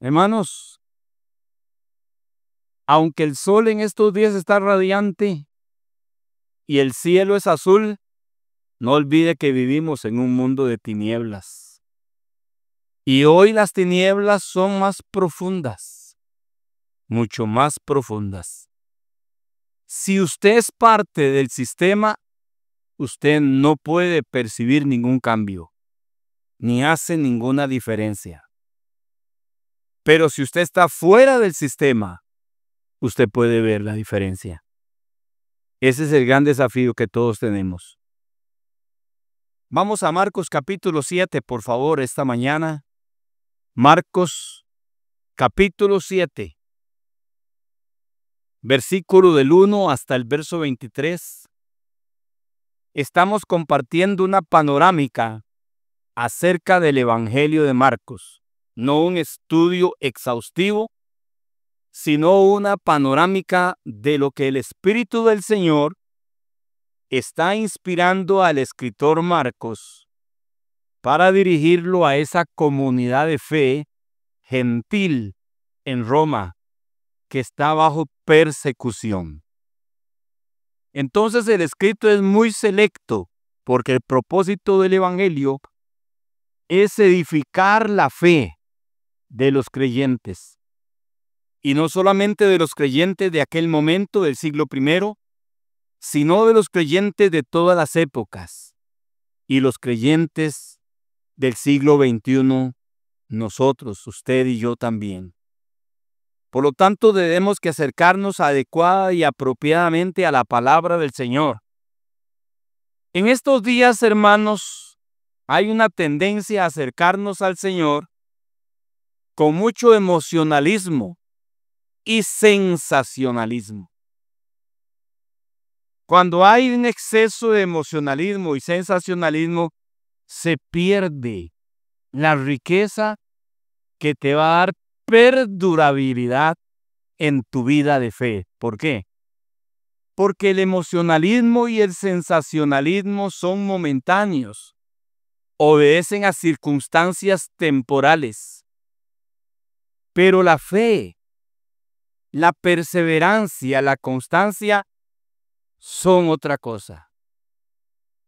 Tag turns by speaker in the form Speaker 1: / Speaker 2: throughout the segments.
Speaker 1: Hermanos, aunque el sol en estos días está radiante y el cielo es azul, no olvide que vivimos en un mundo de tinieblas. Y hoy las tinieblas son más profundas, mucho más profundas. Si usted es parte del sistema, usted no puede percibir ningún cambio, ni hace ninguna diferencia. Pero si usted está fuera del sistema, usted puede ver la diferencia. Ese es el gran desafío que todos tenemos. Vamos a Marcos capítulo 7, por favor, esta mañana. Marcos capítulo 7, versículo del 1 hasta el verso 23. Estamos compartiendo una panorámica acerca del Evangelio de Marcos. No un estudio exhaustivo, sino una panorámica de lo que el Espíritu del Señor está inspirando al escritor Marcos para dirigirlo a esa comunidad de fe gentil en Roma que está bajo persecución. Entonces el escrito es muy selecto porque el propósito del Evangelio es edificar la fe de los creyentes. Y no solamente de los creyentes de aquel momento del siglo I, sino de los creyentes de todas las épocas y los creyentes del siglo XXI, nosotros, usted y yo también. Por lo tanto, debemos que acercarnos adecuada y apropiadamente a la palabra del Señor. En estos días, hermanos, hay una tendencia a acercarnos al Señor con mucho emocionalismo y sensacionalismo. Cuando hay un exceso de emocionalismo y sensacionalismo, se pierde la riqueza que te va a dar perdurabilidad en tu vida de fe. ¿Por qué? Porque el emocionalismo y el sensacionalismo son momentáneos, obedecen a circunstancias temporales. Pero la fe, la perseverancia, la constancia son otra cosa.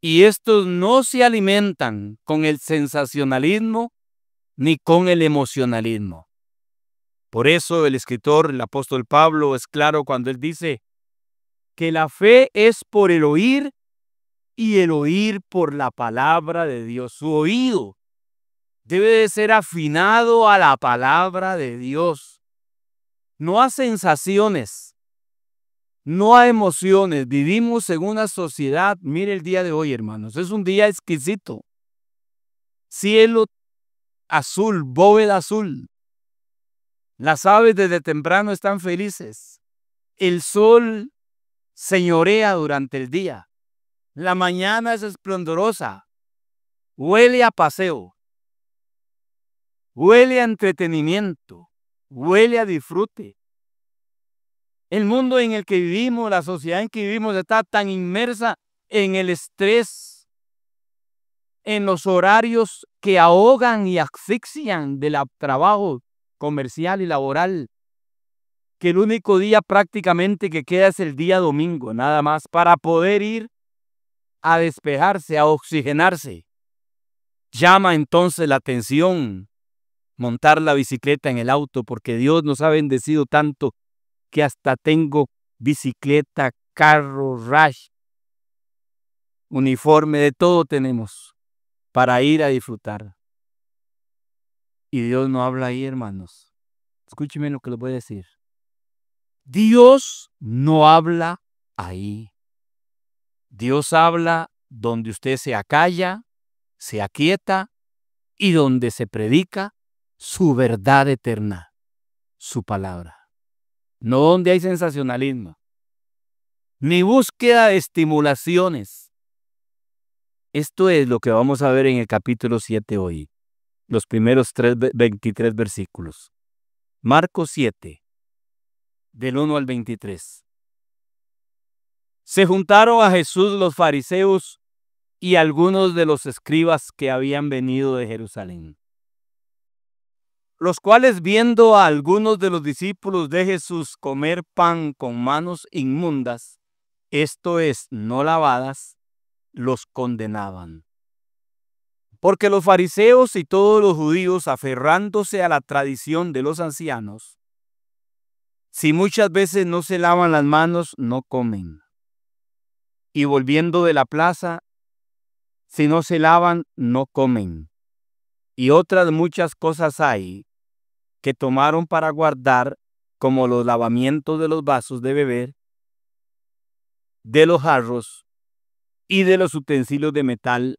Speaker 1: Y estos no se alimentan con el sensacionalismo ni con el emocionalismo. Por eso el escritor, el apóstol Pablo, es claro cuando él dice que la fe es por el oír y el oír por la palabra de Dios. Su oído debe de ser afinado a la palabra de Dios, no a sensaciones, no a emociones. Vivimos en una sociedad, mire el día de hoy, hermanos, es un día exquisito. Cielo azul, bóveda azul. Las aves desde temprano están felices. El sol señorea durante el día. La mañana es esplendorosa. Huele a paseo. Huele a entretenimiento. Huele a disfrute. El mundo en el que vivimos, la sociedad en que vivimos está tan inmersa en el estrés, en los horarios que ahogan y asfixian del trabajo comercial y laboral, que el único día prácticamente que queda es el día domingo, nada más, para poder ir a despejarse, a oxigenarse. Llama entonces la atención montar la bicicleta en el auto, porque Dios nos ha bendecido tanto que hasta tengo bicicleta, carro, rash, uniforme, de todo tenemos para ir a disfrutar. Y Dios no habla ahí, hermanos. Escúcheme lo que les voy a decir. Dios no habla ahí. Dios habla donde usted se acalla, se aquieta y donde se predica su verdad eterna, su palabra. No donde hay sensacionalismo, ni búsqueda de estimulaciones. Esto es lo que vamos a ver en el capítulo 7 hoy, los primeros 23 versículos. Marcos 7, del 1 al 23. Se juntaron a Jesús los fariseos y algunos de los escribas que habían venido de Jerusalén. los cuales viendo a algunos de los discípulos de Jesús comer pan con manos inmundas, esto es, no lavadas, los condenaban. Porque los fariseos y todos los judíos, aferrándose a la tradición de los ancianos, si muchas veces no se lavan las manos, no comen. Y volviendo de la plaza, si no se lavan, no comen. Y otras muchas cosas hay que tomaron para guardar, como los lavamientos de los vasos de beber, de los jarros y de los utensilios de metal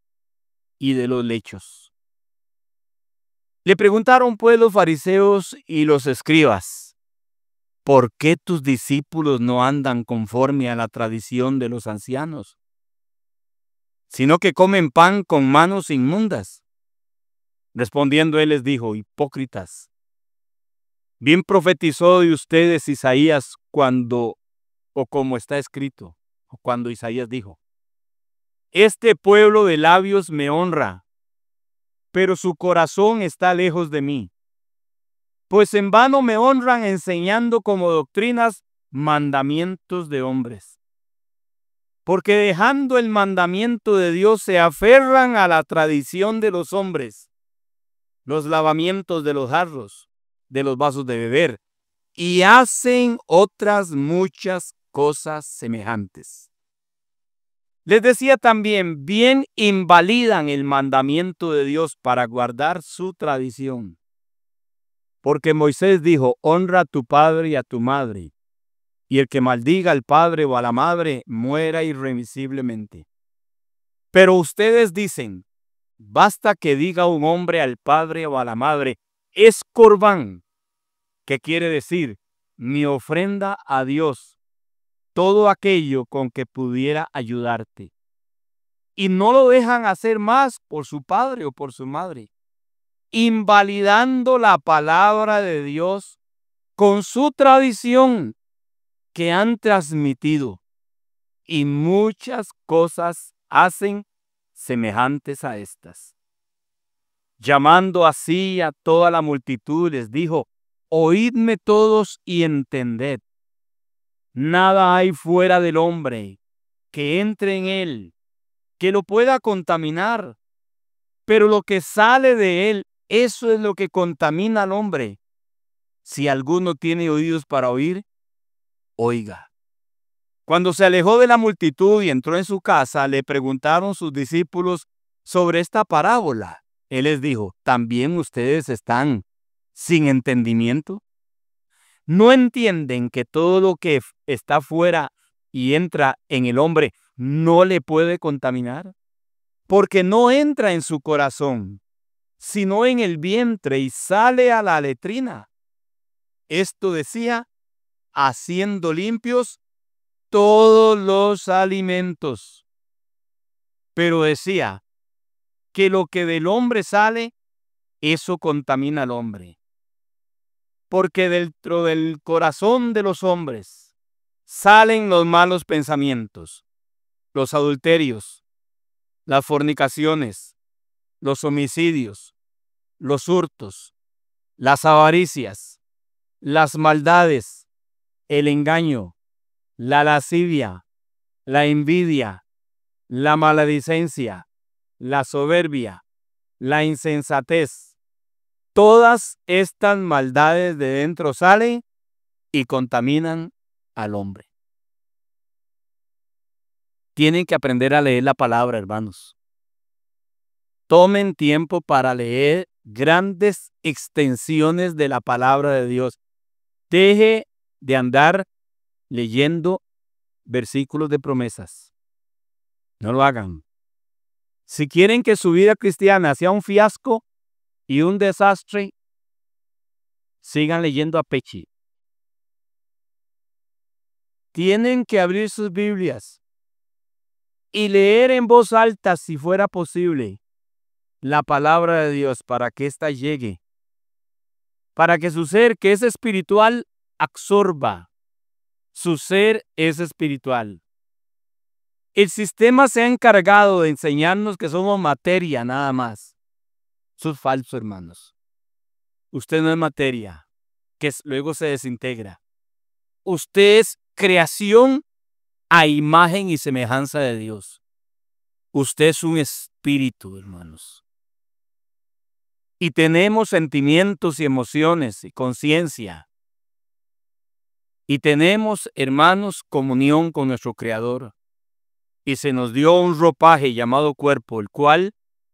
Speaker 1: y de los lechos. Le preguntaron pues los fariseos y los escribas: ¿por qué tus discípulos no andan conforme a la tradición de los ancianos, sino que comen pan con manos inmundas? Respondiendo él les dijo: hipócritas, bien profetizó de ustedes Isaías cuando, o como está escrito, o cuando Isaías dijo: este pueblo de labios me honra, pero su corazón está lejos de mí. Pues en vano me honran enseñando como doctrinas mandamientos de hombres. Porque dejando el mandamiento de Dios se aferran a la tradición de los hombres, los lavamientos de los jarros, de los vasos de beber, y hacen otras muchas cosas semejantes. Les decía también, bien invalidan el mandamiento de Dios para guardar su tradición. Porque Moisés dijo: honra a tu padre y a tu madre, y el que maldiga al padre o a la madre muera irremisiblemente. Pero ustedes dicen: basta que diga un hombre al padre o a la madre, es corbán, que quiere decir mi ofrenda a Dios, todo aquello con que pudiera ayudarte. Y no lo dejan hacer más por su padre o por su madre, invalidando la palabra de Dios con su tradición que han transmitido, y muchas cosas hacen semejantes a estas. Llamando así a toda la multitud, les dijo: oídme todos y entended. Nada hay fuera del hombre que entre en él, que lo pueda contaminar, pero lo que sale de él, eso es lo que contamina al hombre. Si alguno tiene oídos para oír, oiga. Cuando se alejó de la multitud y entró en su casa, le preguntaron sus discípulos sobre esta parábola. Él les dijo: ¿también ustedes están sin entendimiento? ¿No entienden que todo lo que está fuera y entra en el hombre no le puede contaminar? Porque no entra en su corazón, sino en el vientre y sale a la letrina. Esto decía, haciendo limpios todos los alimentos. Pero decía que lo que del hombre sale, eso contamina al hombre. Porque dentro del corazón de los hombres salen los malos pensamientos, los adulterios, las fornicaciones, los homicidios, los hurtos, las avaricias, las maldades, el engaño, la lascivia, la envidia, la maledicencia, la soberbia, la insensatez. Todas estas maldades de dentro salen y contaminan al hombre. Tienen que aprender a leer la palabra, hermanos. Tomen tiempo para leer grandes extensiones de la palabra de Dios. Deje de andar leyendo versículos de promesas. No lo hagan. Si quieren que su vida cristiana sea un fiasco y un desastre, sigan leyendo a Pechi. Tienen que abrir sus Biblias y leer en voz alta, si fuera posible, la palabra de Dios para que ésta llegue, para que su ser, que es espiritual, absorba. Su ser es espiritual. El sistema se ha encargado de enseñarnos que somos materia nada más. Eso es falso, hermanos. Usted no es materia, luego se desintegra. Usted es creación a imagen y semejanza de Dios. Usted es un espíritu, hermanos. Y tenemos sentimientos y emociones y conciencia. Y tenemos, hermanos, comunión con nuestro Creador. Y se nos dio un ropaje llamado cuerpo, el cual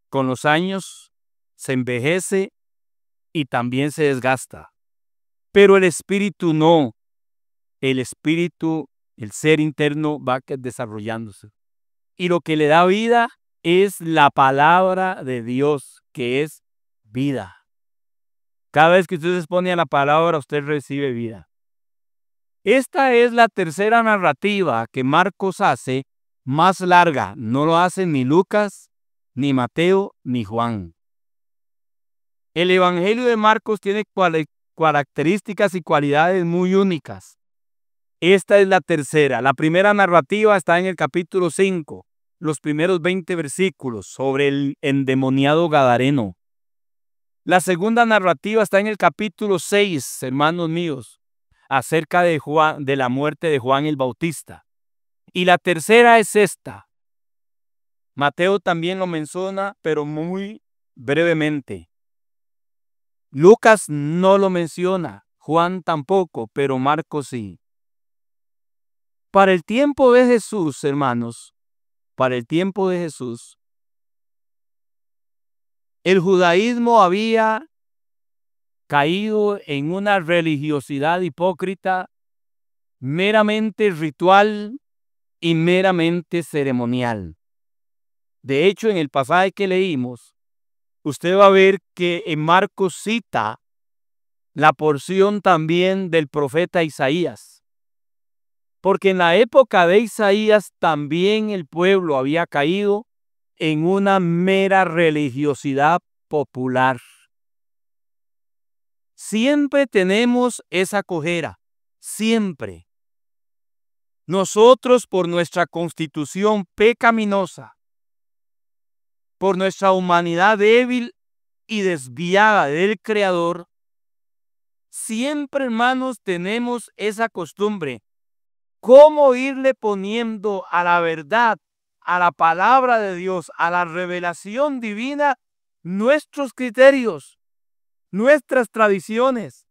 Speaker 1: con los años se envejece y también se desgasta. Pero el espíritu no. El espíritu, el ser interno, va desarrollándose. Y lo que le da vida es la palabra de Dios, que es vida. Cada vez que usted se expone a la palabra, usted recibe vida. Esta es la tercera narrativa que Marcos hace más larga. No lo hacen ni Lucas, ni Mateo, ni Juan. El Evangelio de Marcos tiene características y cualidades muy únicas. Esta es la tercera. La primera narrativa está en el capítulo 5, los primeros 20 versículos, sobre el endemoniado gadareno. La segunda narrativa está en el capítulo 6, hermanos míos, acerca de la muerte de Juan el Bautista. Y la tercera es esta. Mateo también lo menciona, pero muy brevemente. Lucas no lo menciona, Juan tampoco, pero Marcos sí. Para el tiempo de Jesús, hermanos, para el tiempo de Jesús, el judaísmo había caído en una religiosidad hipócrita, meramente ritual y meramente ceremonial. De hecho, en el pasaje que leímos, usted va a ver que en Marcos cita la porción también del profeta Isaías. Porque en la época de Isaías también el pueblo había caído en una mera religiosidad popular. Siempre tenemos esa cojera, siempre. Nosotros, por nuestra constitución pecaminosa, por nuestra humanidad débil y desviada del Creador, siempre, hermanos, tenemos esa costumbre. ¿Cómo irle poniendo a la verdad, a la palabra de Dios, a la revelación divina, nuestros criterios, nuestras tradiciones,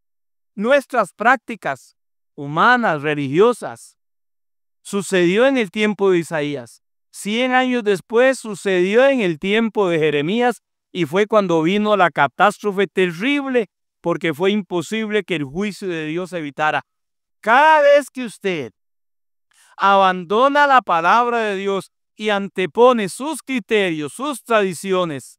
Speaker 1: nuestras prácticas humanas, religiosas? Sucedió en el tiempo de Isaías. 100 años después sucedió en el tiempo de Jeremías y fue cuando vino la catástrofe terrible porque fue imposible que el juicio de Dios se evitara. Cada vez que usted abandona la palabra de Dios y antepone sus criterios, sus tradiciones,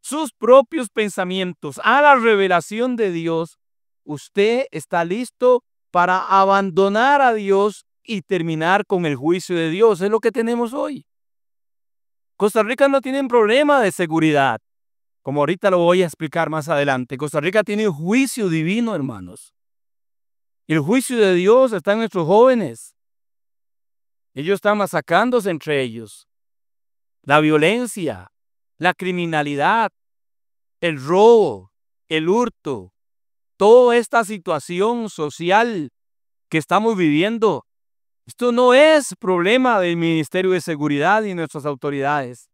Speaker 1: sus propios pensamientos a la revelación de Dios, usted está listo para abandonar a Dios y terminar con el juicio de Dios. Es lo que tenemos hoy. Costa Rica no tiene problema de seguridad, como ahorita lo voy a explicar más adelante. Costa Rica tiene un juicio divino, hermanos. Y el juicio de Dios está en nuestros jóvenes. Ellos están masacrándose entre ellos. La violencia, la criminalidad, el robo, el hurto, toda esta situación social que estamos viviendo, esto no es problema del Ministerio de Seguridad y nuestras autoridades.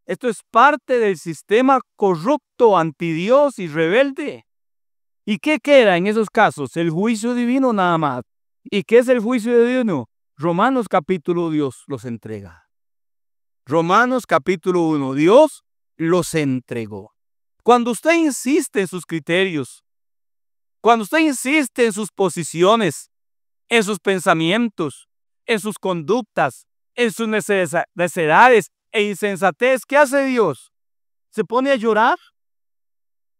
Speaker 1: Esto es parte del sistema corrupto, antidios y rebelde. ¿Y qué queda en esos casos? El juicio divino nada más. ¿Y qué es el juicio divino? Romanos capítulo 1, Dios los entrega. Romanos capítulo 1, Dios los entregó. Cuando usted insiste en sus criterios, cuando usted insiste en sus posiciones, en sus pensamientos, en sus conductas, en sus necedades e insensatez, ¿qué hace Dios? ¿Se pone a llorar?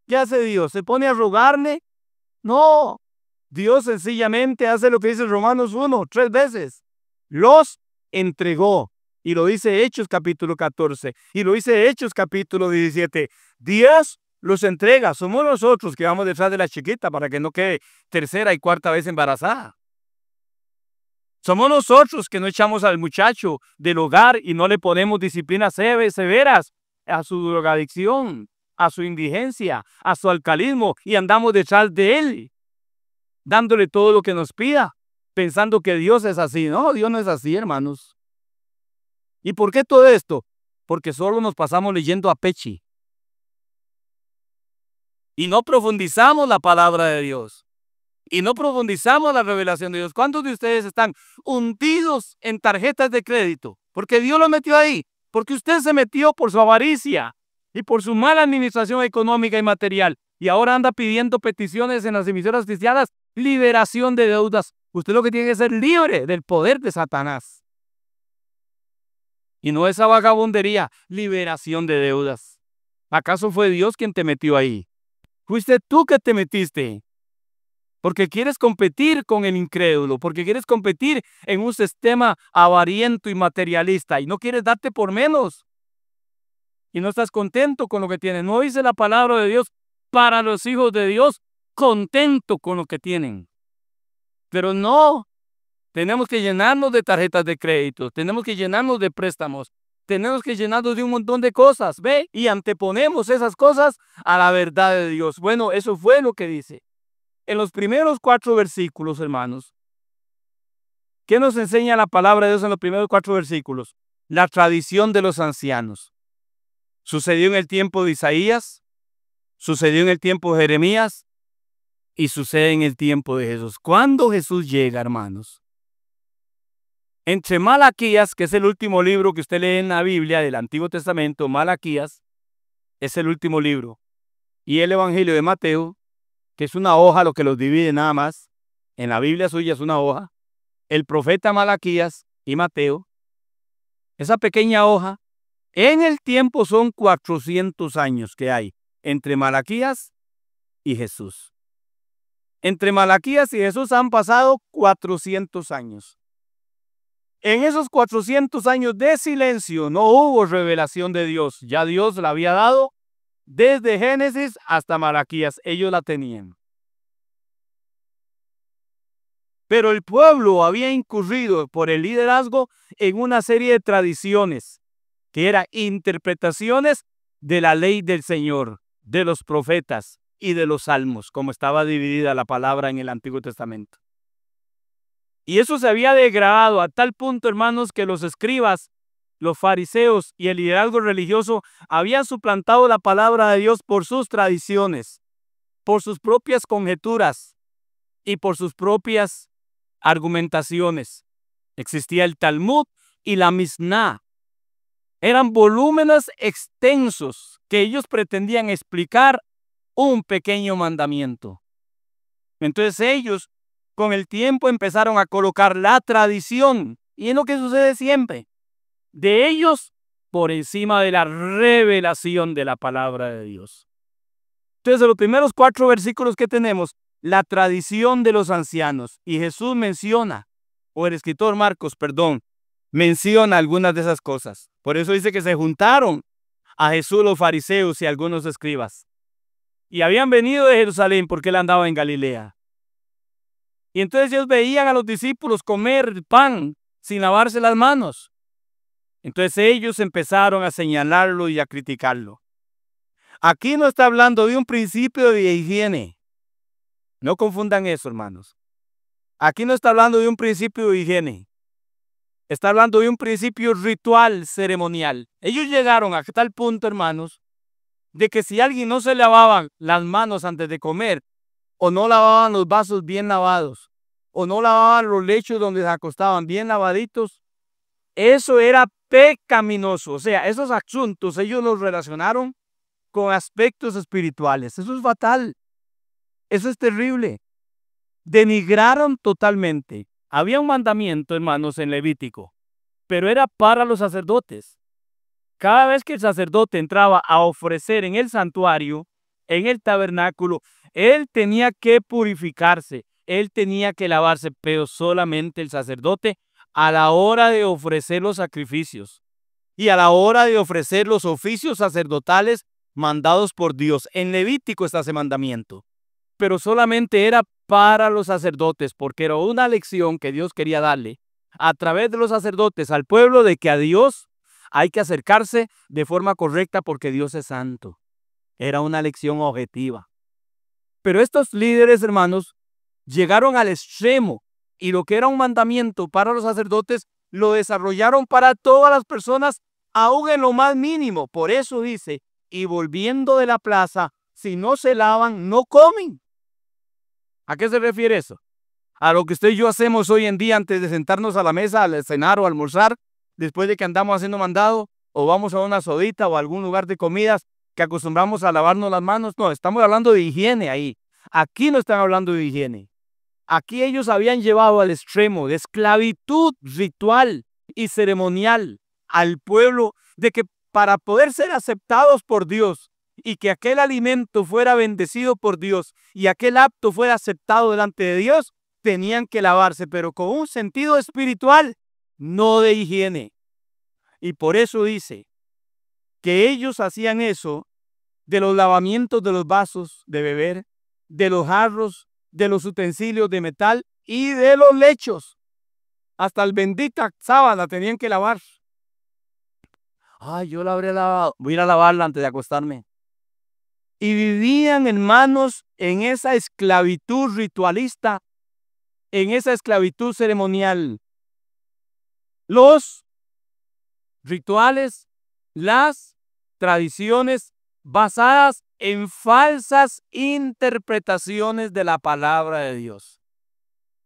Speaker 1: ¿Qué hace Dios? ¿Se pone a rogarle? No. Dios sencillamente hace lo que dice Romanos 1, 3 veces. Los entregó. Y lo dice Hechos capítulo 14. Y lo dice Hechos capítulo 17. Dios los entrega. Somos nosotros que vamos detrás de la chiquita para que no quede tercera y cuarta vez embarazada. Somos nosotros que no echamos al muchacho del hogar y no le ponemos disciplinas severas a su drogadicción. a su indigencia, a su alcoholismo y andamos detrás de él, dándole todo lo que nos pida, pensando que Dios es así. No, Dios no es así, hermanos. ¿Y por qué todo esto? Porque solo nos pasamos leyendo a pechi y no profundizamos la palabra de Dios. Y no profundizamos la revelación de Dios. ¿Cuántos de ustedes están hundidos en tarjetas de crédito? Porque Dios lo metió ahí. Porque usted se metió por su avaricia y por su mala administración económica y material. Y ahora anda pidiendo peticiones en las emisoras cristianas. Liberación de deudas. Usted lo que tiene que ser libre del poder de Satanás. Y no esa vagabundería. Liberación de deudas. ¿Acaso fue Dios quien te metió ahí? Fuiste tú que te metiste. Porque quieres competir con el incrédulo, porque quieres competir en un sistema avariento y materialista y no quieres darte por menos. Y no estás contento con lo que tienes. No dice la palabra de Dios para los hijos de Dios, contento con lo que tienen. Pero no, tenemos que llenarnos de tarjetas de crédito, tenemos que llenarnos de préstamos, tenemos que llenarnos de un montón de cosas, ¿ve? Y anteponemos esas cosas a la verdad de Dios. Bueno, eso fue lo que dice. En los primeros 4 versículos, hermanos, ¿qué nos enseña la palabra de Dios en los primeros 4 versículos? La tradición de los ancianos. Sucedió en el tiempo de Isaías, sucedió en el tiempo de Jeremías y sucede en el tiempo de Jesús. ¿Cuándo Jesús llega, hermanos? Entre Malaquías, que es el último libro que usted lee en la Biblia del Antiguo Testamento, Malaquías es el último libro, y el Evangelio de Mateo, que es una hoja, lo que los divide nada más, en la Biblia suya es una hoja, el profeta Malaquías y Mateo, esa pequeña hoja, en el tiempo son 400 años que hay entre Malaquías y Jesús. Entre Malaquías y Jesús han pasado 400 años. En esos 400 años de silencio no hubo revelación de Dios. Ya Dios la había dado desde Génesis hasta Malaquías. Ellos la tenían. Pero el pueblo había incurrido por el liderazgo en una serie de tradiciones que eran interpretaciones de la ley del Señor, de los profetas y de los salmos, como estaba dividida la palabra en el Antiguo Testamento. Y eso se había degradado a tal punto, hermanos, que los escribas, los fariseos y el liderazgo religioso habían suplantado la palabra de Dios por sus tradiciones, por sus propias conjeturas y por sus propias argumentaciones. Existía el Talmud y la Misná. Eran volúmenes extensos que ellos pretendían explicar un pequeño mandamiento. Entonces ellos con el tiempo empezaron a colocar la tradición, y es lo que sucede siempre, de ellos por encima de la revelación de la palabra de Dios. Entonces, en los primeros 4 versículos que tenemos, la tradición de los ancianos, y Jesús menciona, o el escritor Marcos, menciona algunas de esas cosas. Por eso dice que se juntaron a Jesús los fariseos y algunos escribas. Y habían venido de Jerusalén porque él andaba en Galilea. Y entonces ellos veían a los discípulos comer pan sin lavarse las manos. Entonces ellos empezaron a señalarlo y a criticarlo. Aquí no está hablando de un principio de higiene. No confundan eso, hermanos. Aquí no está hablando de un principio de higiene. Está hablando de un principio ritual ceremonial. Ellos llegaron a tal punto, hermanos, de que si alguien no se lavaba las manos antes de comer, o no lavaban los vasos bien lavados, o no lavaban los lechos donde se acostaban bien lavaditos, eso era pecaminoso. O sea, esos asuntos ellos los relacionaron con aspectos espirituales. Eso es fatal. Eso es terrible. Denigraron totalmente. Había un mandamiento, hermanos, en Levítico, pero era para los sacerdotes. Cada vez que el sacerdote entraba a ofrecer en el santuario, en el tabernáculo, él tenía que purificarse, él tenía que lavarse, pero solamente el sacerdote a la hora de ofrecer los sacrificios y a la hora de ofrecer los oficios sacerdotales mandados por Dios. En Levítico está ese mandamiento, pero solamente era para los sacerdotes, porque era una lección que Dios quería darle a través de los sacerdotes al pueblo de que a Dios hay que acercarse de forma correcta porque Dios es santo. Era una lección objetiva. Pero estos líderes, hermanos, llegaron al extremo y lo que era un mandamiento para los sacerdotes lo desarrollaron para todas las personas, aún en lo más mínimo. Por eso dice, y volviendo de la plaza, si no se lavan, no comen. ¿A qué se refiere eso? A lo que usted y yo hacemos hoy en día antes de sentarnos a la mesa, al cenar o almorzar, después de que andamos haciendo mandado, o vamos a una sodita o a algún lugar de comidas, que acostumbramos a lavarnos las manos. No, estamos hablando de higiene ahí. Aquí no están hablando de higiene. Aquí ellos habían llevado al extremo de esclavitud ritual y ceremonial al pueblo, de que para poder ser aceptados por Dios y que aquel alimento fuera bendecido por Dios y aquel acto fuera aceptado delante de Dios, tenían que lavarse, pero con un sentido espiritual, no de higiene. Y por eso dice que ellos hacían eso de los lavamientos de los vasos de beber, de los jarros, de los utensilios de metal y de los lechos. Hasta el bendita sábana tenían que lavar. Ay, yo la habré lavado. Voy a ir a lavarla antes de acostarme. Y vivían, hermanos, en esa esclavitud ritualista, en esa esclavitud ceremonial. Los rituales, las tradiciones basadas en falsas interpretaciones de la palabra de Dios.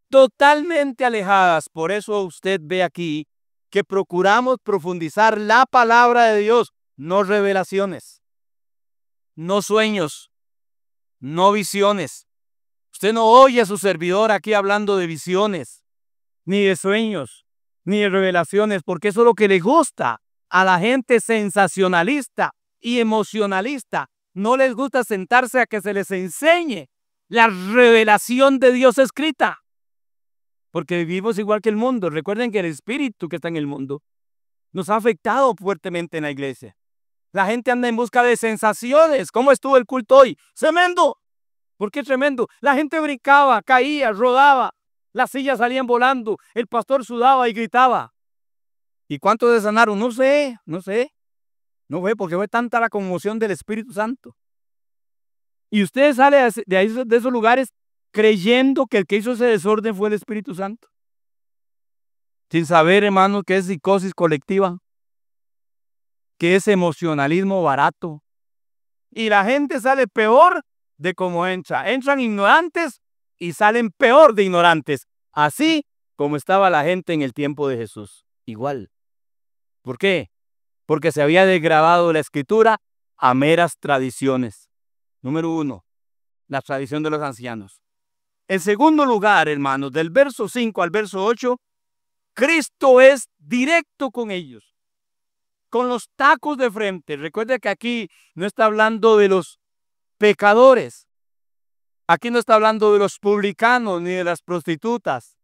Speaker 1: Totalmente alejadas. Por eso usted ve aquí que procuramos profundizar la palabra de Dios, no revelaciones, no sueños, no visiones. Usted no oye a su servidor aquí hablando de visiones, ni de sueños, ni de revelaciones, porque eso es lo que le gusta a la gente sensacionalista y emocionalista. No les gusta sentarse a que se les enseñe la revelación de Dios escrita, porque vivimos igual que el mundo. Recuerden que el espíritu que está en el mundo nos ha afectado fuertemente en la iglesia. La gente anda en busca de sensaciones. ¿Cómo estuvo el culto hoy? ¡Tremendo! ¿Por qué tremendo? La gente brincaba, caía, rodaba, las sillas salían volando, el pastor sudaba y gritaba. ¿Y cuántos se sanaron? No sé. No fue porque fue tanta la conmoción del Espíritu Santo. Y usted sale de esos lugares creyendo que el que hizo ese desorden fue el Espíritu Santo. Sin saber, hermano, que es psicosis colectiva, que es emocionalismo barato. Y la gente sale peor de cómo entra. Entran ignorantes y salen peor de ignorantes. Así como estaba la gente en el tiempo de Jesús. Igual. ¿Por qué? Porque se había degradado la escritura a meras tradiciones. Número 1, la tradición de los ancianos. En segundo lugar, hermanos, del verso 5 al verso 8, Cristo es directo con ellos, con los tacos de frente. Recuerde que aquí no está hablando de los pecadores. Aquí no está hablando de los publicanos ni de las prostitutas.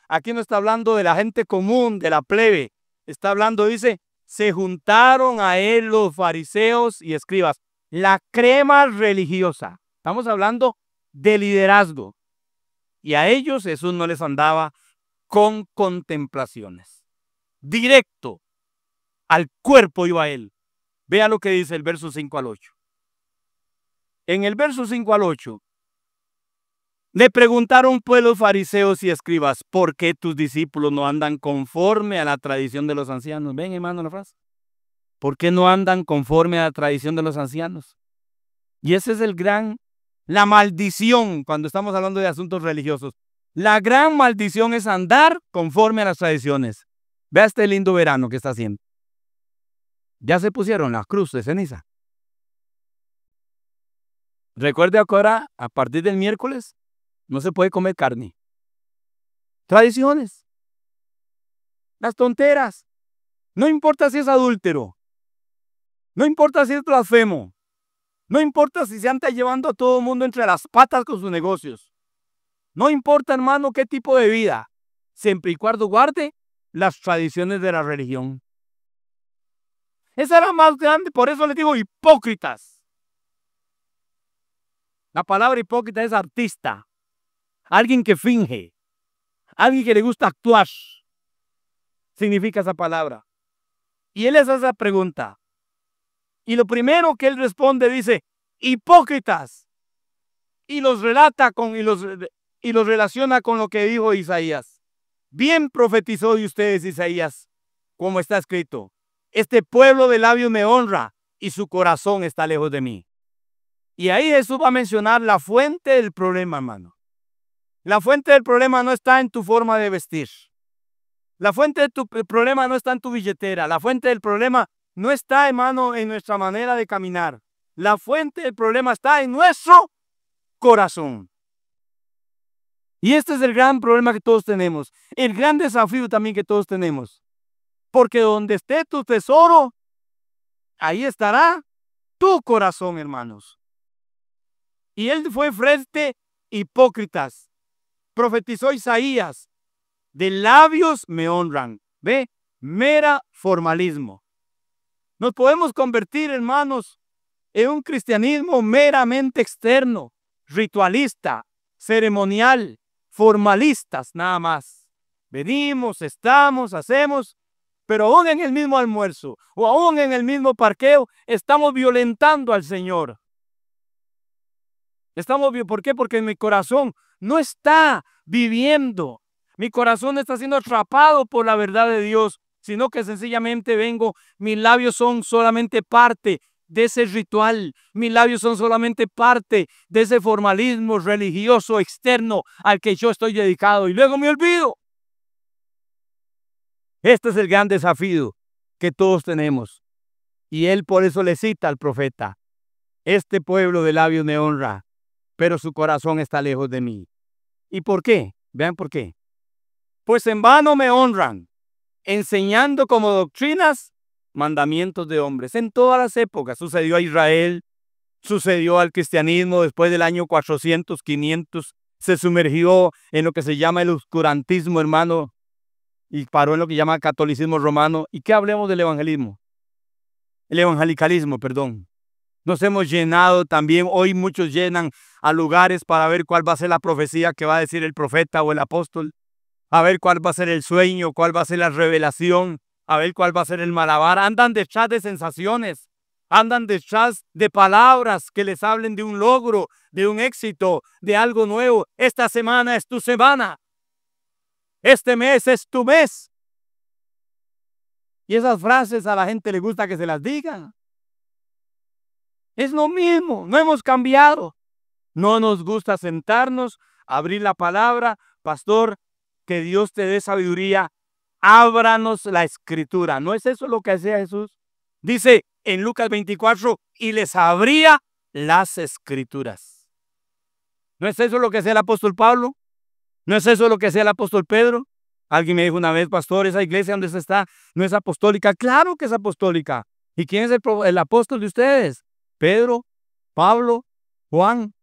Speaker 1: Aquí no está hablando de la gente común, de la plebe. Está hablando, dice, se juntaron a él los fariseos y escribas, la crema religiosa. Estamos hablando de liderazgo. Y a ellos Jesús no les andaba con contemplaciones. Directo al cuerpo iba él. Vea lo que dice el verso 5 al 8. En el verso 5 al 8, le preguntaron pues los fariseos y escribas, ¿por qué tus discípulos no andan conforme a la tradición de los ancianos? Ven, hermano, la frase. ¿Por qué no andan conforme a la tradición de los ancianos? Y ese es la maldición cuando estamos hablando de asuntos religiosos. La gran maldición es andar conforme a las tradiciones. Vea este lindo verano que está haciendo. Ya se pusieron la cruz de ceniza. Recuerde ahora, a partir del miércoles, no se puede comer carne. Tradiciones. Las tonteras. No importa si es adúltero. No importa si es blasfemo. No importa si se anda llevando a todo el mundo entre las patas con sus negocios. No importa, hermano, qué tipo de vida. Siempre y cuando guarde las tradiciones de la religión. Esa era más grande, por eso les digo hipócritas. La palabra hipócrita es artista. Alguien que finge. Alguien que le gusta actuar. Significa esa palabra. Y él les hace esa pregunta. Y lo primero que él responde dice, hipócritas. Y los relata y los relaciona con lo que dijo Isaías. Bien profetizó de ustedes Isaías, como está escrito: este pueblo de labios me honra y su corazón está lejos de mí. Y ahí Jesús va a mencionar la fuente del problema, hermano. La fuente del problema no está en tu forma de vestir. La fuente del problema no está en tu billetera. La fuente del problema no está, hermano, en nuestra manera de caminar. La fuente del problema está en nuestro corazón. Y este es el gran problema que todos tenemos. El gran desafío también que todos tenemos. Porque donde esté tu tesoro, ahí estará tu corazón, hermanos. Y él fue frente hipócritas. Profetizó Isaías: de labios me honran. ¿Ve? Mera formalismo. Nos podemos convertir, hermanos, en un cristianismo meramente externo, ritualista, ceremonial, formalistas nada más. Venimos, estamos, hacemos, pero aún en el mismo almuerzo o aún en el mismo parqueo estamos violentando al Señor. ¿Por qué? Porque mi corazón no está viviendo. Mi corazón está siendo atrapado por la verdad de Dios, sino que sencillamente mis labios son solamente parte de ese ritual. Mis labios son solamente parte de ese formalismo religioso externo al que yo estoy dedicado y luego me olvido. Este es el gran desafío que todos tenemos. Y él por eso le cita al profeta: este pueblo de labios me honra, pero su corazón está lejos de mí. ¿Y por qué? Vean por qué. Pues en vano me honran, enseñando como doctrinas mandamientos de hombres. En todas las épocas sucedió a Israel, sucedió al cristianismo. Después del año 400, 500, se sumergió en lo que se llama el oscurantismo, hermano, y paró en lo que llama catolicismo romano. ¿Y qué hablemos del evangelismo? El evangelicalismo, perdón. Nos hemos llenado también. Hoy muchos llenan a lugares para ver cuál va a ser la profecía que va a decir el profeta o el apóstol, a ver cuál va a ser el sueño, cuál va a ser la revelación, a ver cuál va a ser el malabar. Andan detrás de sensaciones, andan detrás de palabras que les hablen de un logro, de un éxito, de algo nuevo. Esta semana es tu semana. Este mes es tu mes. Y esas frases a la gente le gusta que se las digan. Es lo mismo, no hemos cambiado. No nos gusta sentarnos, abrir la palabra. Pastor, que Dios te dé sabiduría, ábranos la escritura. ¿No es eso lo que hacía Jesús? Dice en Lucas 24, y les abría las escrituras. ¿No es eso lo que hacía el apóstol Pablo? ¿No es eso lo que hacía el apóstol Pedro? Alguien me dijo una vez: pastor, esa iglesia donde se está no es apostólica. Claro que es apostólica. ¿Y quién es el apóstol de ustedes? Pedro, Pablo, Juan.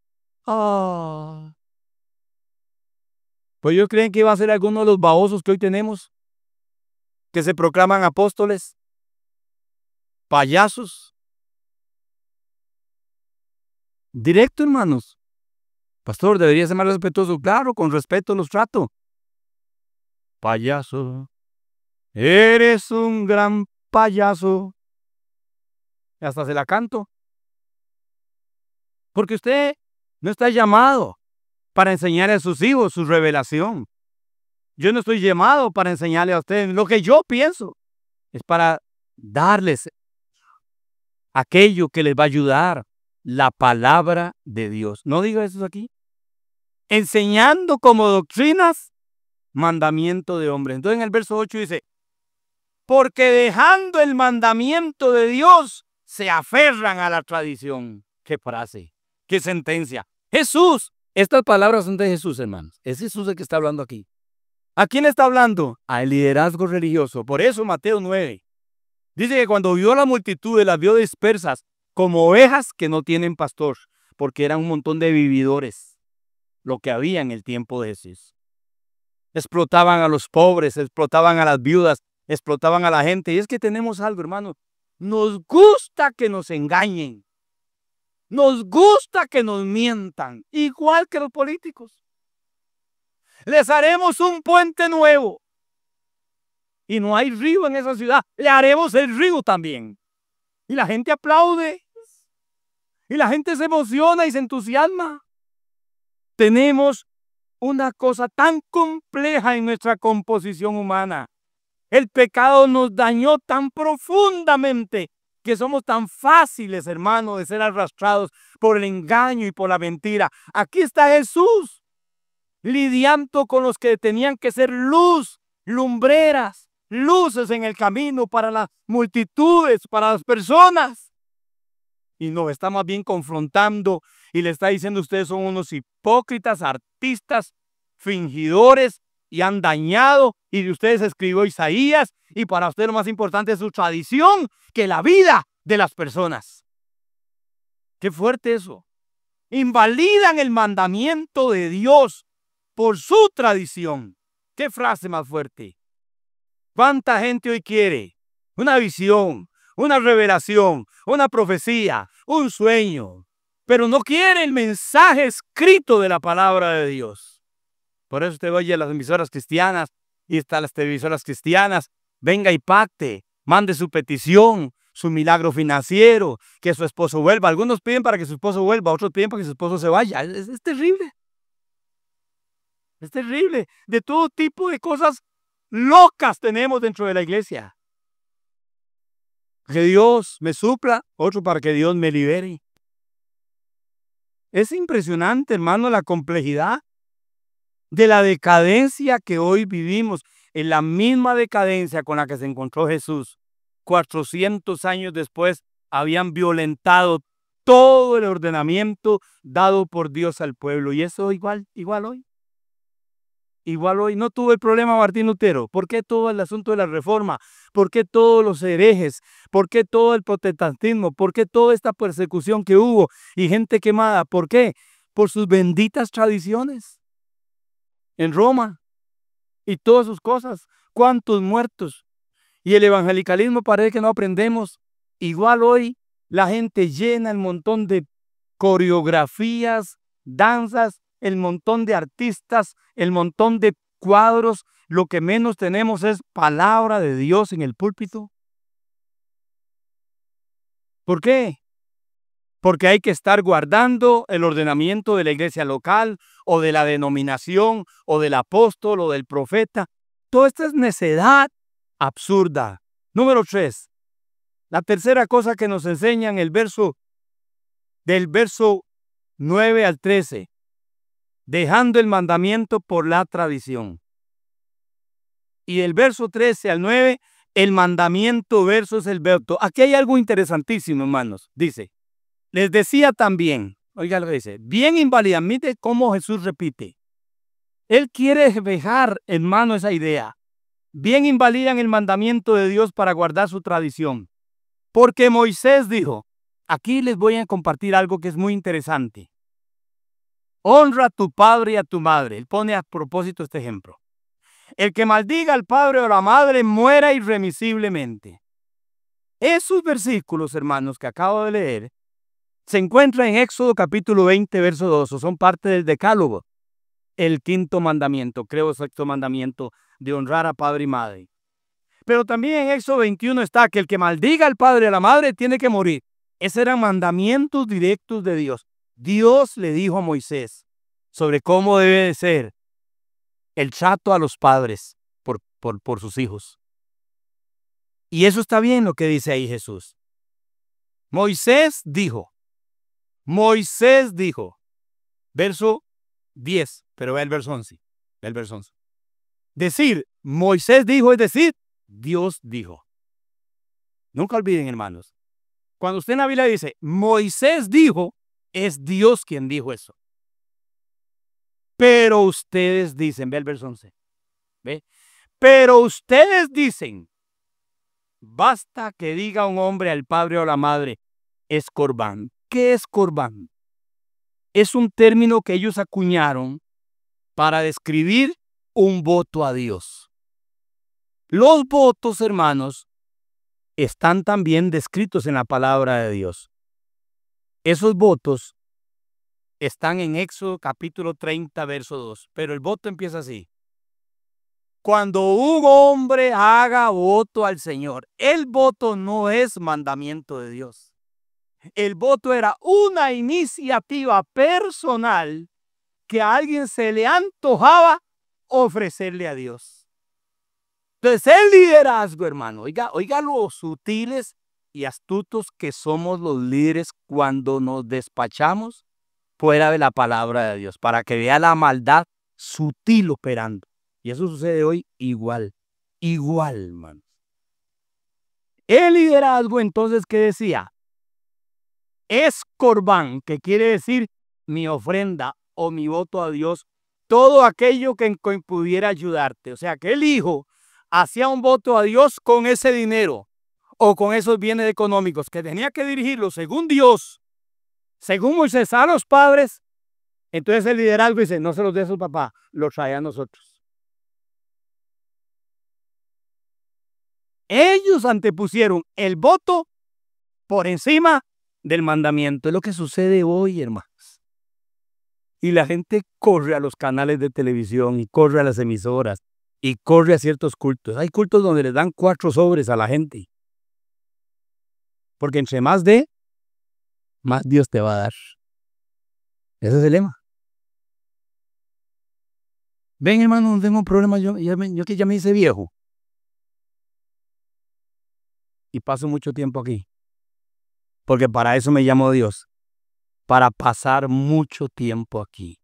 Speaker 1: Pues ellos creen que iba a ser alguno de los babosos que hoy tenemos, que se proclaman apóstoles, payasos. Directo, hermanos. Pastor, debería ser más respetuoso. Claro, con respeto los trato. Payaso, eres un gran payaso. Y hasta se la canto. Porque usted no está llamado para enseñar a sus hijos su revelación. Yo no estoy llamado para enseñarle a ustedes. Lo que yo pienso es para darles aquello que les va a ayudar, la palabra de Dios. ¿No digo eso aquí? Enseñando como doctrinas mandamiento de hombres. Entonces en el verso 8 dice: porque dejando el mandamiento de Dios se aferran a la tradición. Qué frase, qué sentencia. Jesús, estas palabras son de Jesús, hermanos. Es Jesús el que está hablando aquí. ¿A quién está hablando? Al liderazgo religioso. Por eso Mateo 9 dice que cuando vio a la multitud, las vio dispersas como ovejas que no tienen pastor, porque eran un montón de vividores, lo que había en el tiempo de Jesús. Explotaban a los pobres, explotaban a las viudas, explotaban a la gente. Y es que tenemos algo, hermano. Nos gusta que nos engañen. Nos gusta que nos mientan, igual que los políticos. Les haremos un puente nuevo. Y no hay río en esa ciudad. Le haremos el río también. Y la gente aplaude. Y la gente se emociona y se entusiasma. Tenemos una cosa tan compleja en nuestra composición humana. El pecado nos dañó tan profundamente que somos tan fáciles, hermano, de ser arrastrados por el engaño y por la mentira. Aquí está Jesús lidiando con los que tenían que ser luz, lumbreras, luces en el camino para las multitudes, para las personas. Y nos está más bien confrontando y le está diciendo: ustedes son unos hipócritas, artistas, fingidores, y han dañado, y de ustedes escribió Isaías, y para usted lo más importante es su tradición que la vida de las personas. Qué fuerte eso. Invalidan el mandamiento de Dios por su tradición. Qué frase más fuerte. ¿Cuánta gente hoy quiere una visión, una revelación, una profecía, un sueño, pero no quiere el mensaje escrito de la palabra de Dios? Por eso usted oye a las emisoras cristianas y está las televisoras cristianas: venga y pacte, mande su petición, su milagro financiero, que su esposo vuelva. Algunos piden para que su esposo vuelva, otros piden para que su esposo se vaya. Es terrible. Es terrible. De todo tipo de cosas locas tenemos dentro de la iglesia. Que Dios me supla, otro para que Dios me libere. Es impresionante, hermano, la complejidad de la decadencia que hoy vivimos, en la misma decadencia con la que se encontró Jesús. 400 años después habían violentado todo el ordenamiento dado por Dios al pueblo. Y eso igual hoy. Igual hoy. No tuvo el problema Martín Lutero. ¿Por qué todo el asunto de la reforma? ¿Por qué todos los herejes? ¿Por qué todo el protestantismo? ¿Por qué toda esta persecución que hubo y gente quemada? ¿Por qué? Por sus benditas tradiciones en Roma y todas sus cosas. ¿Cuántos muertos? Y el evangelicalismo parece que no aprendemos. Igual hoy la gente llena el montón de coreografías, danzas, el montón de artistas, el montón de cuadros. Lo que menos tenemos es palabra de Dios en el púlpito. ¿Por qué? Porque hay que estar guardando el ordenamiento de la iglesia local o de la denominación o del apóstol o del profeta. Toda esta es necedad absurda. Número 3. La tercera cosa que nos enseñan del verso 9 al 13. Dejando el mandamiento por la tradición. Y del verso 13 al 9, el mandamiento versus el veto. Aquí hay algo interesantísimo, hermanos. Dice: les decía también, oiga lo que dice, bien invalida, mire cómo Jesús repite. Él quiere dejar, hermano, esa idea. Bien invalidan el mandamiento de Dios para guardar su tradición. Porque Moisés dijo, aquí les voy a compartir algo que es muy interesante. Honra a tu padre y a tu madre. Él pone a propósito este ejemplo. El que maldiga al padre o a la madre muera irremisiblemente. Esos versículos, hermanos, que acabo de leer, se encuentran en Éxodo capítulo 20, verso 2, o son parte del decálogo. El quinto mandamiento, creo sexto mandamiento, de honrar a padre y madre. Pero también en Éxodo 21 está que el que maldiga al padre y a la madre tiene que morir. Esos eran mandamientos directos de Dios. Dios le dijo a Moisés sobre cómo debe de ser el trato a los padres por sus hijos. Y eso está bien lo que dice ahí Jesús. Moisés dijo, verso 10, pero ve el verso 11. Decir Moisés dijo es decir Dios dijo. Nunca olviden, hermanos, cuando usted en la Biblia dice Moisés dijo, es Dios quien dijo eso. Pero ustedes dicen, ve el verso 11, ¿ve? Pero ustedes dicen, basta que diga un hombre al padre o a la madre, es corbán. ¿Qué es corbán? Es un término que ellos acuñaron para describir un voto a Dios. Los votos, hermanos, están también descritos en la palabra de Dios. Esos votos están en Éxodo capítulo 30, verso 2. Pero el voto empieza así. Cuando un hombre haga voto al Señor, el voto no es mandamiento de Dios. El voto era una iniciativa personal que a alguien se le antojaba ofrecerle a Dios. Entonces, el liderazgo, hermano, oiga los sutiles y astutos que somos los líderes cuando nos despachamos fuera de la palabra de Dios, para que vea la maldad sutil operando. Y eso sucede hoy igual, hermano. El liderazgo, entonces, ¿qué decía? Es corbán, que quiere decir mi ofrenda o mi voto a Dios, todo aquello que pudiera ayudarte. O sea, que el hijo hacía un voto a Dios con ese dinero o con esos bienes económicos, que tenía que dirigirlo según Dios, según Moisés a los padres. Entonces el liderazgo dice, no se los dé a su papá, los trae a nosotros. Ellos antepusieron el voto por encima del mandamiento. Es lo que sucede hoy, hermanos. Y la gente corre a los canales de televisión y corre a las emisoras y corre a ciertos cultos. Hay cultos donde le dan 4 sobres a la gente. Porque entre más de, más Dios te va a dar. Ese es el lema. Ven, hermano, no tengo un problema. Yo que ya me hice viejo. Y paso mucho tiempo aquí. Porque para eso me llamó Dios. Para pasar mucho tiempo aquí.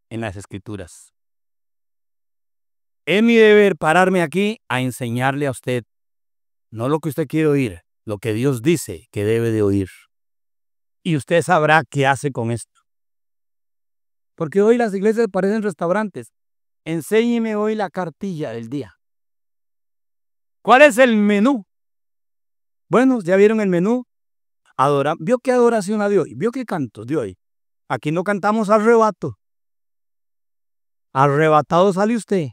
Speaker 1: En las Escrituras. Es mi deber pararme aquí a enseñarle a usted. No lo que usted quiere oír. Lo que Dios dice que debe de oír. Y usted sabrá qué hace con esto. Porque hoy las iglesias parecen restaurantes. Enséñeme hoy la cartilla del día. ¿Cuál es el menú? Bueno, ya vieron el menú. ¿Vio qué adoración a Dios? ¿Vio qué cantos de hoy? Aquí no cantamos arrebato. Arrebatado sale usted.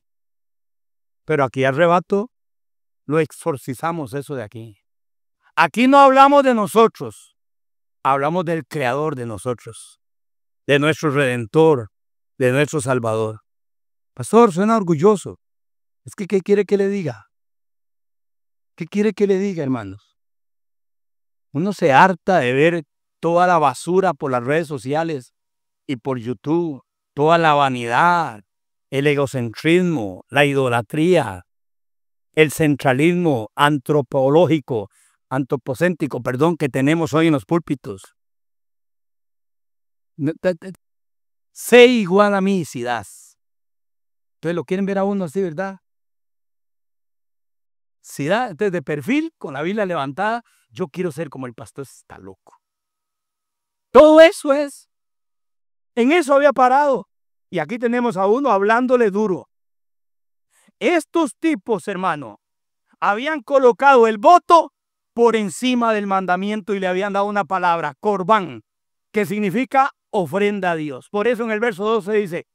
Speaker 1: Pero aquí arrebato lo exorcizamos eso de aquí. Aquí no hablamos de nosotros. Hablamos del creador de nosotros. De nuestro Redentor. De nuestro Salvador. Pastor, suena orgulloso. Es que, ¿qué quiere que le diga? ¿Qué quiere que le diga, hermanos? Uno se harta de ver toda la basura por las redes sociales y por YouTube, toda la vanidad, el egocentrismo, la idolatría, el centralismo antropocéntrico, que tenemos hoy en los púlpitos. Sé igual a mí si das. Entonces lo quieren ver a uno así, ¿verdad? Si da, entonces de perfil, con la Biblia levantada, yo quiero ser como el pastor, está loco. Todo eso es. En eso había parado. Y aquí tenemos a uno hablándole duro. Estos tipos, hermano, habían colocado el voto por encima del mandamiento y le habían dado una palabra, corbán, que significa ofrenda a Dios. Por eso en el verso 12 dice,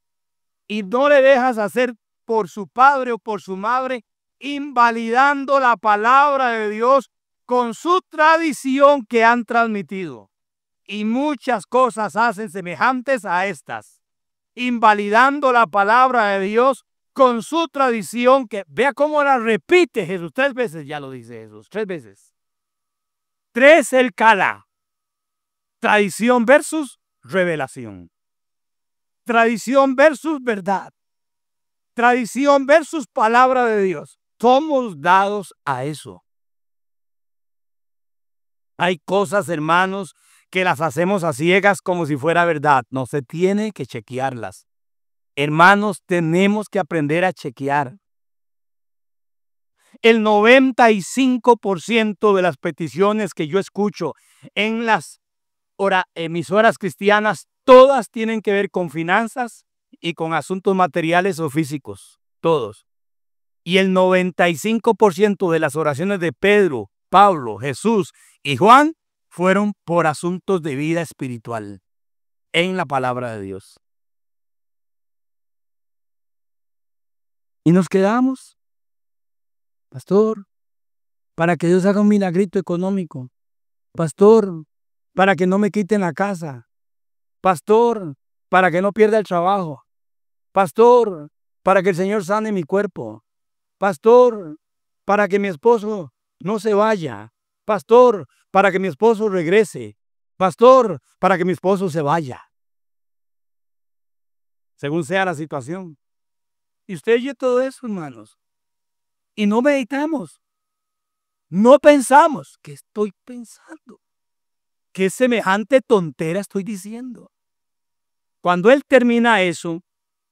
Speaker 1: y no le dejas hacer por su padre o por su madre, invalidando la palabra de Dios con su tradición que han transmitido. Y muchas cosas hacen semejantes a estas, invalidando la palabra de Dios con su tradición, que vea cómo la repite Jesús 3 veces, ya lo dice Jesús, 3 veces. 3 el cala. Tradición versus revelación. Tradición versus verdad. Tradición versus palabra de Dios. Somos dados a eso. Hay cosas, hermanos, que las hacemos a ciegas como si fuera verdad. No se tiene que chequearlas. Hermanos, tenemos que aprender a chequear. El 95% de las peticiones que yo escucho en las emisoras cristianas, todas tienen que ver con finanzas y con asuntos materiales o físicos. Todos. Y el 95% de las oraciones de Pedro, Pablo, Jesús y Juan fueron por asuntos de vida espiritual en la palabra de Dios. Y nos quedamos, pastor, para que Dios haga un milagrito económico. Pastor, para que no me quiten la casa. Pastor, para que no pierda el trabajo. Pastor, para que el Señor sane mi cuerpo. Pastor, para que mi esposo no se vaya. Pastor, para que mi esposo regrese. Pastor, para que mi esposo se vaya. Según sea la situación. Y usted oye todo eso, hermanos. Y no meditamos. No pensamos. ¿Qué estoy pensando? ¿Qué semejante tontera estoy diciendo? Cuando él termina eso,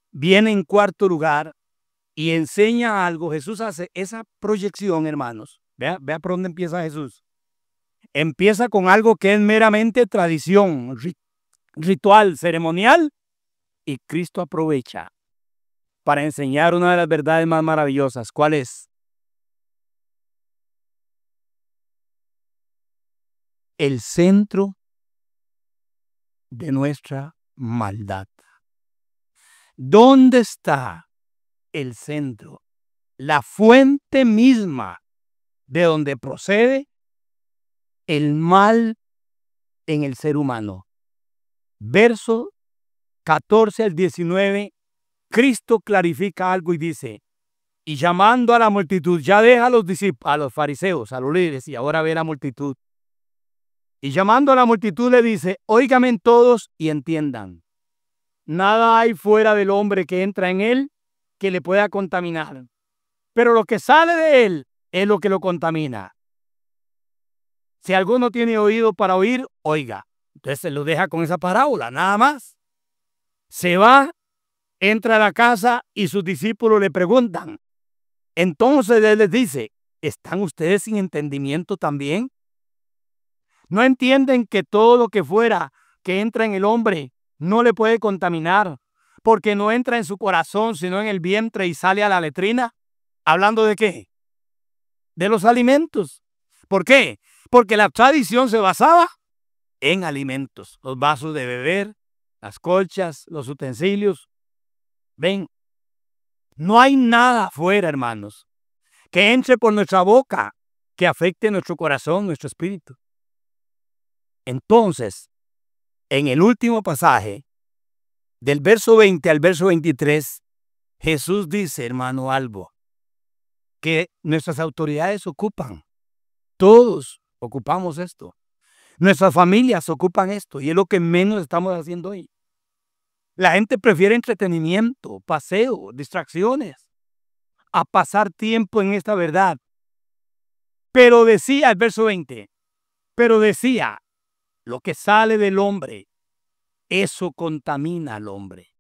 Speaker 1: viene en cuarto lugar y enseña algo. Jesús hace esa proyección, hermanos. Vea por dónde empieza Jesús. Empieza con algo que es meramente tradición, ritual, ceremonial, y Cristo aprovecha para enseñar una de las verdades más maravillosas. ¿Cuál es? El centro de nuestra maldad. ¿Dónde está el centro? La fuente misma de donde procede el mal en el ser humano. Verso 14 al 19, Cristo clarifica algo y dice, y llamando a la multitud, ya deja a los discípulos, a los fariseos, a los líderes, y ahora ve la multitud. Y llamando a la multitud le dice, óiganme todos y entiendan. Nada hay fuera del hombre que entra en él que le pueda contaminar. Pero lo que sale de él es lo que lo contamina. Si alguno tiene oído para oír, oiga. Entonces se lo deja con esa parábola, nada más. Se va, entra a la casa y sus discípulos le preguntan. Entonces él les dice, ¿están ustedes sin entendimiento también? ¿No entienden que todo lo que fuera que entra en el hombre no le puede contaminar? Porque no entra en su corazón, sino en el vientre y sale a la letrina. ¿Hablando de qué? De los alimentos. ¿Por qué? Porque la tradición se basaba en alimentos. Los vasos de beber, las colchas, los utensilios. Ven, no hay nada afuera, hermanos, que entre por nuestra boca que afecte nuestro corazón, nuestro espíritu. Entonces, en el último pasaje, del verso 20 al verso 23, Jesús dice, hermano, algo que nuestras autoridades ocupan. Todos ocupamos esto. Nuestras familias ocupan esto y es lo que menos estamos haciendo hoy. La gente prefiere entretenimiento, paseo, distracciones, a pasar tiempo en esta verdad. Pero decía el verso 20, pero decía, lo que sale del hombre, eso contamina al hombre.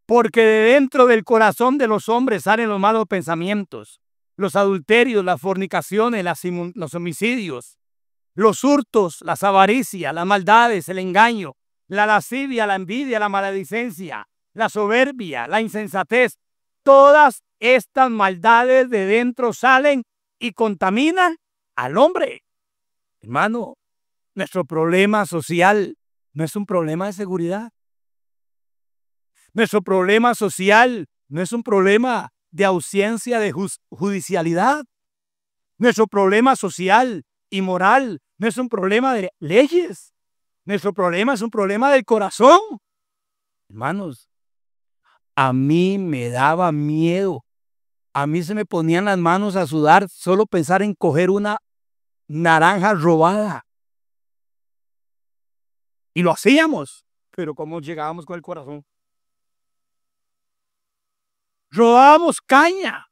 Speaker 1: Porque de dentro del corazón de los hombres salen los malos pensamientos, los adulterios, las fornicaciones, los homicidios, los hurtos, las avaricias, las maldades, el engaño, la lascivia, la envidia, la maledicencia, la soberbia, la insensatez. Todas estas maldades de dentro salen y contaminan al hombre. Hermano, nuestro problema social no es un problema de seguridad. Nuestro problema social no es un problema de ausencia de judicialidad. Nuestro problema social y moral no es un problema de leyes. Nuestro problema es un problema del corazón. Hermanos, a mí me daba miedo. A mí se me ponían las manos a sudar solo pensar en coger una naranja robada. Y lo hacíamos, pero ¿cómo llegábamos con el corazón? Robábamos caña.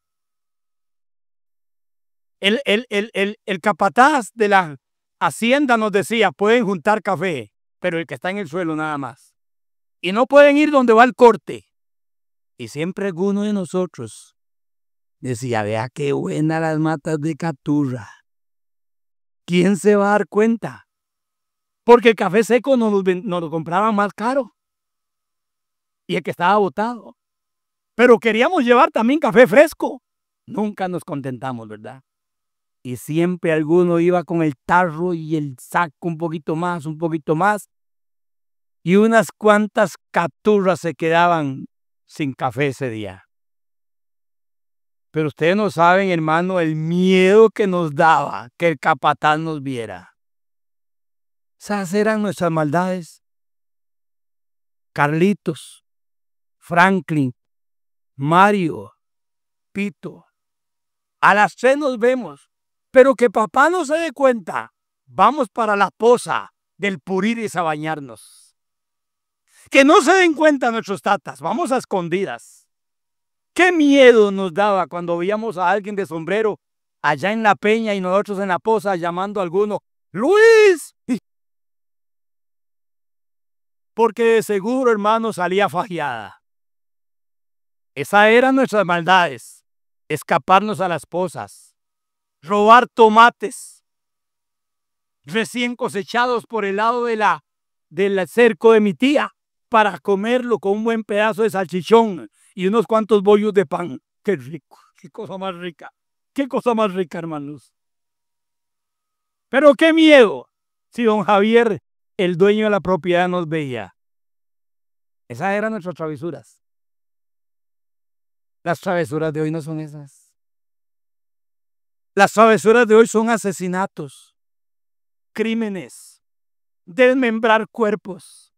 Speaker 1: El capataz de la hacienda nos decía, pueden juntar café, pero el que está en el suelo nada más. Y no pueden ir donde va el corte. Y siempre alguno de nosotros decía, vea qué buenas las matas de caturra. ¿Quién se va a dar cuenta? Porque el café seco nos lo compraban más caro. Y el que estaba botado. Pero queríamos llevar también café fresco. Nunca nos contentamos, ¿verdad? Y siempre alguno iba con el tarro y el saco un poquito más. Y unas cuantas caturras se quedaban sin café ese día. Pero ustedes no saben, hermano, el miedo que nos daba que el capataz nos viera. Esas eran nuestras maldades. Carlitos, Franklin, Mario, Pito. A las 3 nos vemos. Pero que papá no se dé cuenta. Vamos para la poza del Puriris a bañarnos. Que no se den cuenta nuestros tatas. Vamos a escondidas. Qué miedo nos daba cuando veíamos a alguien de sombrero allá en la peña y nosotros en la poza llamando a alguno, ¡Luis! Porque de seguro, hermano, salía fajeada. Esas eran nuestras maldades. Escaparnos a las pozas. Robar tomates recién cosechados por el lado del cerco de mi tía para comerlo con un buen pedazo de salchichón y unos cuantos bollos de pan. ¡Qué rico! ¡Qué cosa más rica! ¡Qué cosa más rica, hermanos! Pero qué miedo si don Javier, el dueño de la propiedad, nos veía. Esas eran nuestras travesuras. Las travesuras de hoy no son esas. Las travesuras de hoy son asesinatos, crímenes, desmembrar cuerpos.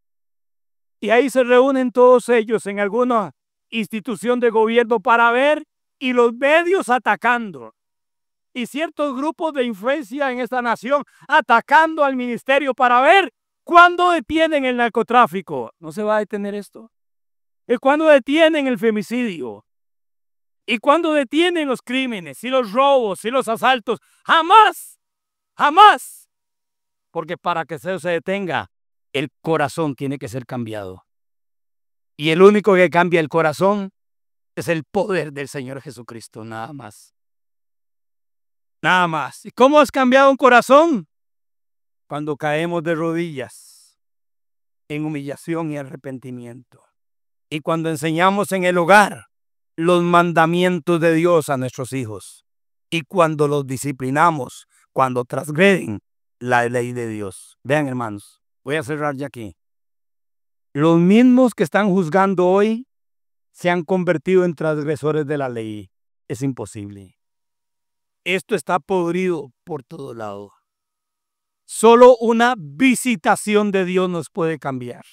Speaker 1: Y ahí se reúnen todos ellos en alguna institución de gobierno para ver, y los medios atacando. Y ciertos grupos de influencia en esta nación atacando al ministerio para ver cuándo detienen el narcotráfico. ¿No se va a detener esto? ¿Y cuándo detienen el femicidio? ¿Y cuándo detienen los crímenes y los robos y los asaltos? ¡Jamás! ¡Jamás! Porque para que eso se detenga, el corazón tiene que ser cambiado. Y el único que cambia el corazón es el poder del Señor Jesucristo, nada más. Nada más. ¿Y cómo has cambiado un corazón? Cuando caemos de rodillas en humillación y arrepentimiento. Y cuando enseñamos en el hogar los mandamientos de Dios a nuestros hijos. Y cuando los disciplinamos, cuando transgreden la ley de Dios. Vean, hermanos, voy a cerrar ya aquí. Los mismos que están juzgando hoy se han convertido en transgresores de la ley. Es imposible. Esto está podrido por todo lado. Solo una visitación de Dios nos puede cambiar.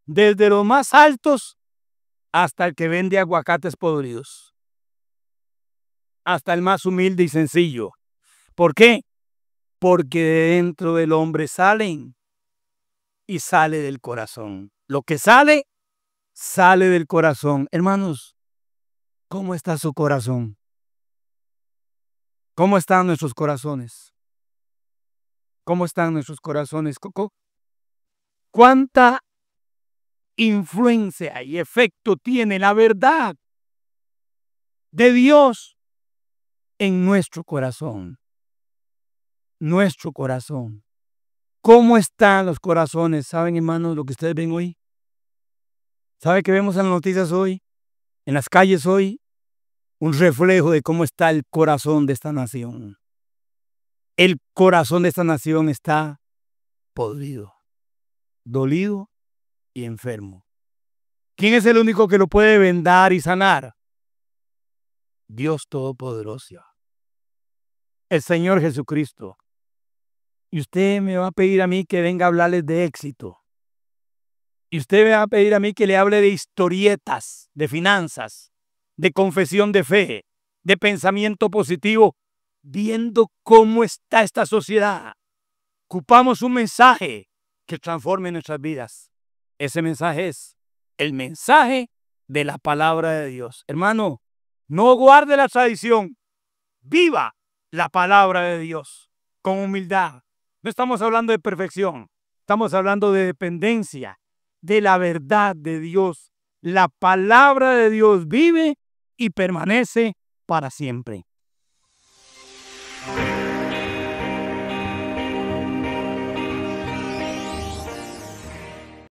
Speaker 1: Desde los más altos hasta el que vende aguacates podridos. Hasta el más humilde y sencillo. ¿Por qué? Porque de dentro del hombre salen y sale del corazón. Lo que sale, sale del corazón. Hermanos, ¿cómo está su corazón? ¿Cómo están nuestros corazones? ¿Cómo están nuestros corazones? ¿Cuánta influencia y efecto tiene la verdad de Dios en nuestro corazón? Nuestro corazón. ¿Cómo están los corazones? ¿Saben, hermanos, lo que ustedes ven hoy? ¿Saben qué vemos en las noticias hoy? En las calles hoy, un reflejo de cómo está el corazón de esta nación. El corazón de esta nación está podrido, dolido y enfermo. ¿Quién es el único que lo puede vendar y sanar? Dios Todopoderoso. El Señor Jesucristo. Y usted me va a pedir a mí que venga a hablarles de éxito. Y usted me va a pedir a mí que le hable de historietas, de finanzas, de confesión de fe, de pensamiento positivo, viendo cómo está esta sociedad. Ocupamos un mensaje que transforme nuestras vidas. Ese mensaje es el mensaje de la palabra de Dios. Hermano, no guarde la tradición. Viva la palabra de Dios con humildad. No estamos hablando de perfección. Estamos hablando de dependencia de la verdad de Dios. La palabra de Dios vive y permanece para siempre.